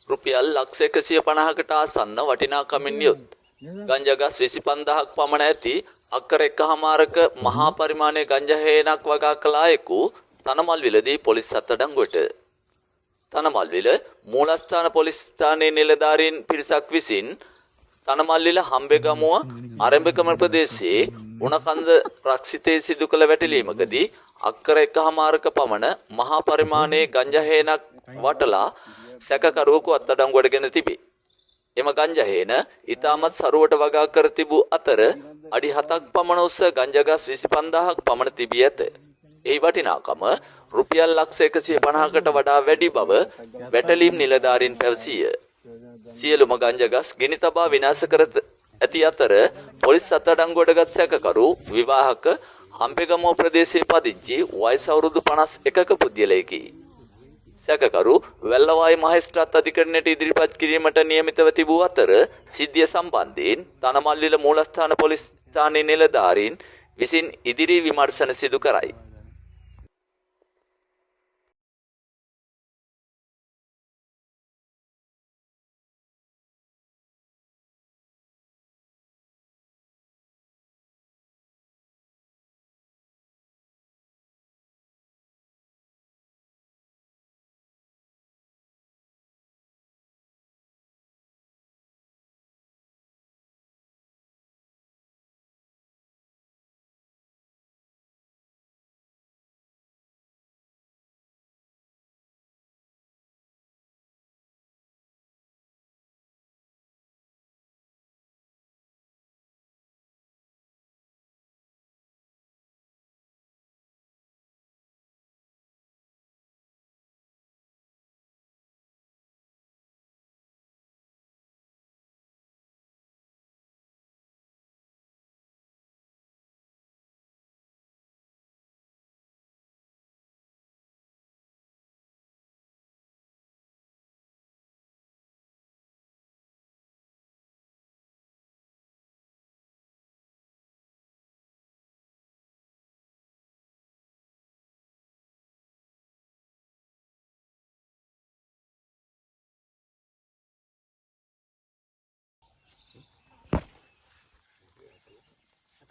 රුපියල් ලක්ෂ 150කට ආසන්න වටිනාකමින් යුත් ගංජා ගස් 25000ක් පමණ ඇති අක්කර 1.5ක මහා පරිමාණයේ ගංජා හේනක් වගා කළ අයෙකු තනමල්විලදී පොලිස් අත්අඩංගුවට. තනමල්විල මූලස්ථාන පොලිස් ස්ථානයේ නිලධාරීන් පිරිසක් විසින් තනමල්විල හම්බෙගමුව ආරම්භකම ප්‍රදේශයේ උණකන්ද රක්ෂිතයේ සිදු කළ වැටලීමකදී අක්කර 1.5ක පමණ මහා පරිමාණයේ ගංජා හේනක් වටලා සැකකරුවෙකු අත්අඩංගුවටගෙන තිබේ. එම ගංජා හේන ඊටමත් සරුවට වගා කර තිබූ අතර අඩි 7ක් පමණ උස ගංජා ගස් 25000ක් පමණ තිබී ඇත. එහි වටිනාකම රුපියල් ලක්ෂ 150කට වඩා වැඩි බව වැටලීම් නිලධාරීන් පැවසීය. සියලුම ගංජා ගස් ගිනි තබා විනාශ කර ඇති අතර පොලිස් අත්අඩංගුවටගත් සැකකරු විවාහක හම්බෙගමුව ප්‍රදේශයේ පදිංචි වයස අවුරුදු 51ක පුද්ගලයෙකි. සැකකරු වැල්ලවායි මහේස්ත්‍රාත් අධිකරණයට ඉදිරිපත් කිරීමට නියමිතව තිබූ අතර සිද්ධිය සම්බන්ධයෙන් තනමල්විල මූලස්ථාන පොලිස් ස්ථානයේ නිලධාරීන් විසින් ඉදිරි විමර්ශන සිදු කරයි.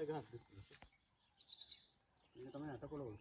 ini teman ada kalau